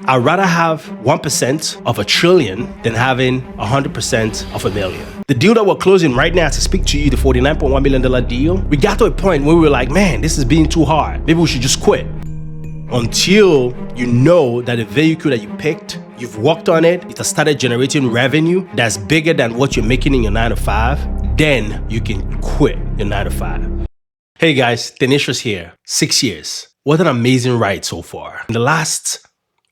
I'd rather have 1% of a trillion than having 100% of a million. The deal that we're closing right now, to speak to you, the $49.1 million deal, we got to a point where we were like, man, this is being too hard. Maybe we should just quit. Until you know that the vehicle that you picked, you've worked on it, it has started generating revenue that's bigger than what you're making in your 9 to 5, then you can quit your 9 to 5. Hey guys, Tenacious here. 6 years. What an amazing ride so far. In the last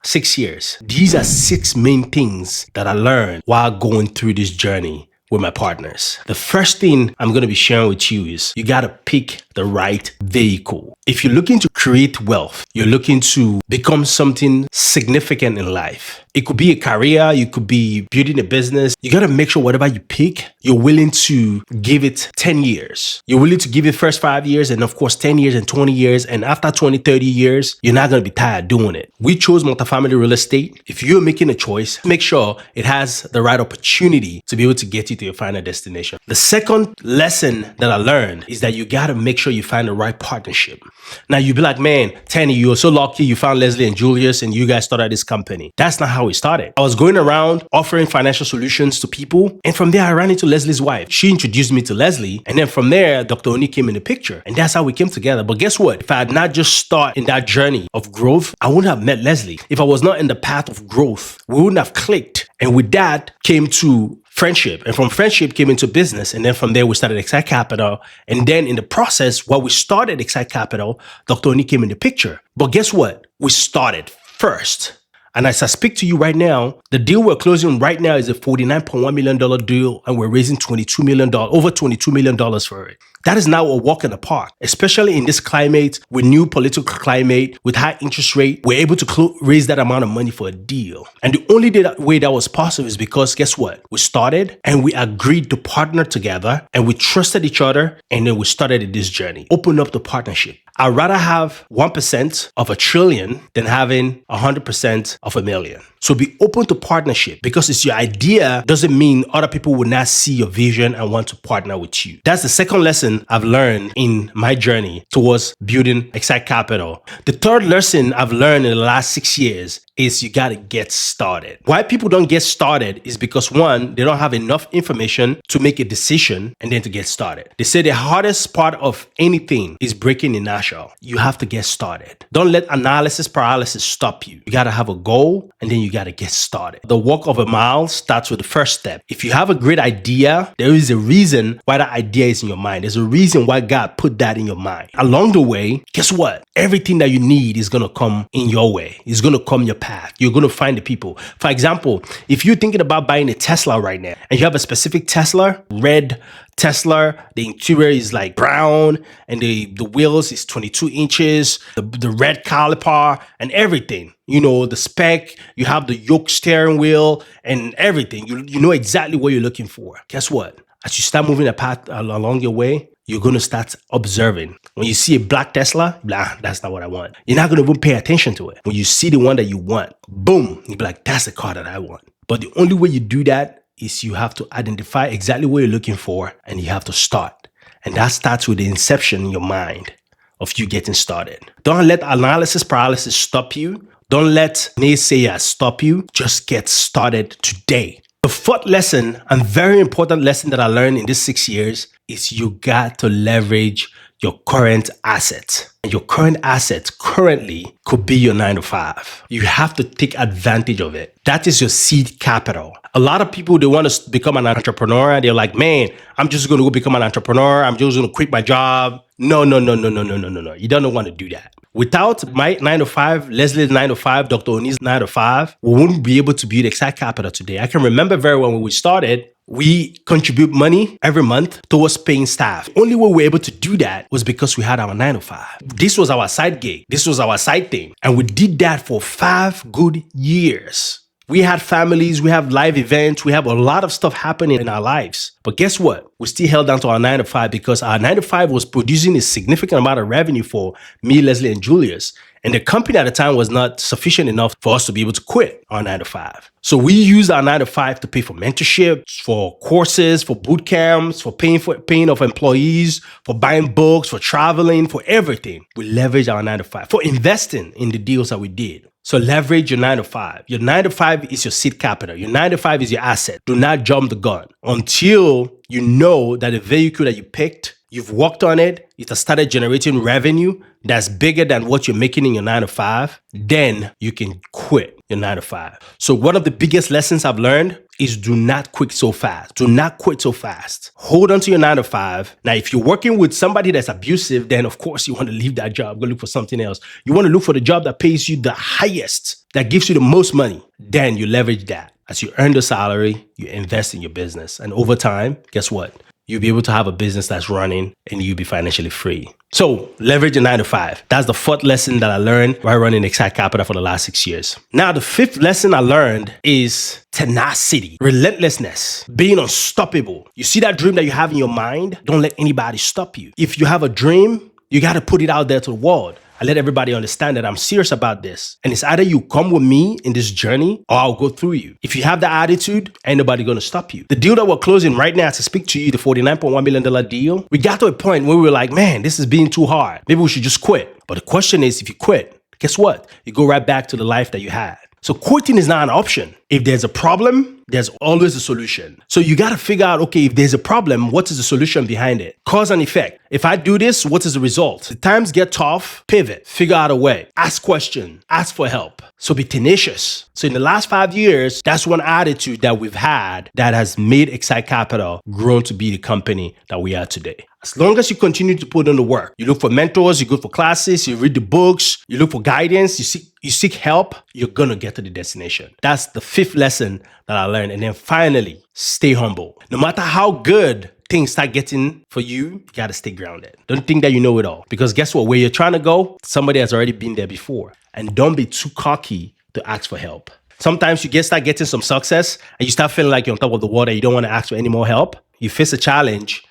6 years, these are 6 main things that I learned while going through this journey with my partners. The first thing I'm going to be sharing with you is you got to pick the right vehicle. If you're looking to create wealth, you're looking to become something significant in life. It could be a career, you could be building a business. You got to make sure whatever you pick, you're willing to give it 10 years. You're willing to give it first 5 years and of course 10 years and 20 years. And after 20, 30 years, you're not going to be tired doing it. We chose multifamily real estate. If you're making a choice, make sure it has the right opportunity to be able to get you to your final destination. The second lesson that I learned is that you got to make sure you find the right partnership. Now you'll be like, man, Tenny, you were so lucky you found Leslie and Julius and you guys started this company. That's not how it started. I was going around offering financial solutions to people. And from there, I ran into Leslie's wife. She introduced me to Leslie. And then from there, Dr. Oni came in the picture. And that's how we came together. But guess what? If I had not just started in that journey of growth, I wouldn't have met Leslie. If I was not in the path of growth, we wouldn't have clicked. And with that came to friendship. And from friendship came into business. And then from there, we started XSITE Capital. And then in the process, while we started XSITE Capital, Dr. Oni came in the picture. But guess what? We started first. And as I speak to you right now, the deal we're closing right now is a $49.1 million deal, and we're raising $22 million, over $22 million for it. That is now a walk in the park, especially in this climate, with new political climate, with high interest rate. We're able to raise that amount of money for a deal. And the only way that was possible is because, guess what? We started and we agreed to partner together and we trusted each other, and then we started this journey. Open up the partnership. I'd rather have 1% of a trillion than having 100% of a million. So be open to partnership, because it's your idea doesn't mean other people will not see your vision and want to partner with you. That's the second lesson I've learned in my journey towards building XSITE Capital. The third lesson I've learned in the last 6 years is you got to get started. Why people don't get started is because, one, they don't have enough information to make a decision and then to get started. They say the hardest part of anything is breaking inertia. You have to get started. Don't let analysis paralysis stop you. You got to have a goal and then you got to get started. The walk of a mile starts with the first step. If you have a great idea, there is a reason why that idea is in your mind. There's a reason why God put that in your mind. Along the way, guess what? Everything that you need is going to come in your way. It's going to come your path. You're going to find the people. For example, if you're thinking about buying a Tesla right now and you have a specific Tesla, red Tesla, the interior is like brown and the wheels is 22 inches, the red caliper and everything, you know, the spec, you have the yoke steering wheel and everything. You know exactly what you're looking for. Guess what? As you start moving the path along your way, you're going to start observing. When you see a black Tesla, that's not what I want. You're not going to even pay attention to it. When you see the one that you want, boom, you'll be like, that's the car that I want. But the only way you do that is you have to identify exactly what you're looking for and you have to start. And that starts with the inception in your mind of you getting started. Don't let analysis paralysis stop you. Don't let naysayers stop you. Just get started today. The fourth lesson, and very important lesson that I learned in these 6 years, is you got to leverage your current assets. And your current assets currently could be your 9 to 5. You have to take advantage of it. That is your seed capital. A lot of people, they want to become an entrepreneur. They're like, man, I'm just going to go become an entrepreneur. I'm just going to quit my job. No. You don't want to do that. Without my 9 to 5, Leslie's 9 to 5, Dr. Oni's 9 to 5, we wouldn't be able to build XSITE Capital today. I can remember very well when we started, we contribute money every month towards paying staff. The only way we were able to do that was because we had our 9 to 5. This was our side gig. This was our side thing. And we did that for 5 good years. We had families, we have live events, we have a lot of stuff happening in our lives. But guess what? We still held down to our 9 to 5 because our 9 to 5 was producing a significant amount of revenue for me, Leslie, and Julius. And the company at the time was not sufficient enough for us to be able to quit our 9 to 5. So we used our 9 to 5 to pay for mentorship, for courses, for boot camps, for paying of employees, for buying books, for traveling, for everything. We leveraged our 9 to 5, for investing in the deals that we did. So leverage your 9 to 5. Your 9 to 5 is your seed capital. Your 9 to 5 is your asset. Do not jump the gun until you know that the vehicle that you picked, you've worked on it, it has started generating revenue that's bigger than what you're making in your 9 to 5. Then you can quit your 9 to 5. So one of the biggest lessons I've learned is do not quit so fast. Do not quit so fast. Hold on to your 9 to 5. Now, if you're working with somebody that's abusive, then of course you want to leave that job, go look for something else. You want to look for the job that pays you the highest, that gives you the most money. Then you leverage that. As you earn the salary, you invest in your business. And over time, guess what? You'll be able to have a business that's running and you'll be financially free. So leverage your 9 to 5. That's the fourth lesson that I learned while running XSITE Capital for the last 6 years. Now, the fifth lesson I learned is tenacity, relentlessness, being unstoppable. You see that dream that you have in your mind? Don't let anybody stop you. If you have a dream, you got to put it out there to the world. I let everybody understand that I'm serious about this. And it's either you come with me in this journey or I'll go through you. If you have that attitude, ain't nobody going to stop you. The deal that we're closing right now to speak to you, the $49.1 million deal, we got to a point where we were like, man, this is being too hard. Maybe we should just quit. But the question is, if you quit, guess what? You go right back to the life that you had. So quitting is not an option. If there's a problem, there's always a solution. So you got to figure out, okay, if there's a problem, what is the solution behind it? Cause and effect. If I do this, what is the result? The times get tough, pivot, figure out a way, ask questions, ask for help. So be tenacious. So in the last 5 years, that's one attitude that we've had that has made XSITE Capital grow to be the company that we are today. As long as you continue to put in the work, you look for mentors, you go for classes, you read the books, you look for guidance, you seek help, you're going to get to the destination. That's the fifth lesson that I learned. And then finally, stay humble. No matter how good things start getting for you, you got to stay grounded. Don't think that you know it all. Because guess what? Where you're trying to go, somebody has already been there before. And don't be too cocky to ask for help. Sometimes you start getting some success and you start feeling like you're on top of the world and you don't want to ask for any more help. You face a challenge.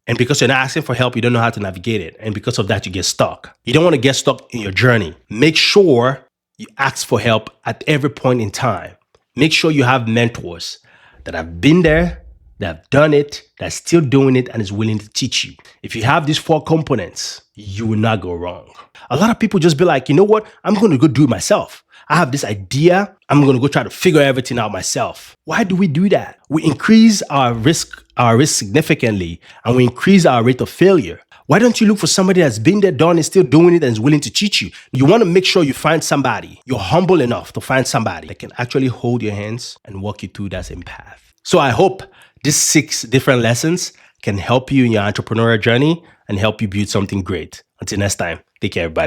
And because you're not asking for help, you don't know how to navigate it. And because of that, you get stuck. You don't want to get stuck in your journey. Make sure you ask for help at every point in time. Make sure you have mentors that have been there, that have done it, that's still doing it, and is willing to teach you. If you have these 4 components, you will not go wrong. A lot of people just be like, you know what? I'm going to go do it myself. I have this idea. I'm going to go try to figure everything out myself. Why do we do that? We increase our risk significantly, and we increase our rate of failure. Why don't you look for somebody that's been there, done it, still doing it, and is willing to teach you? You want to make sure you find somebody. You're humble enough to find somebody that can actually hold your hands and walk you through that same path. So I hope these 6 different lessons can help you in your entrepreneurial journey and help you build something great. Until next time, take care, everybody.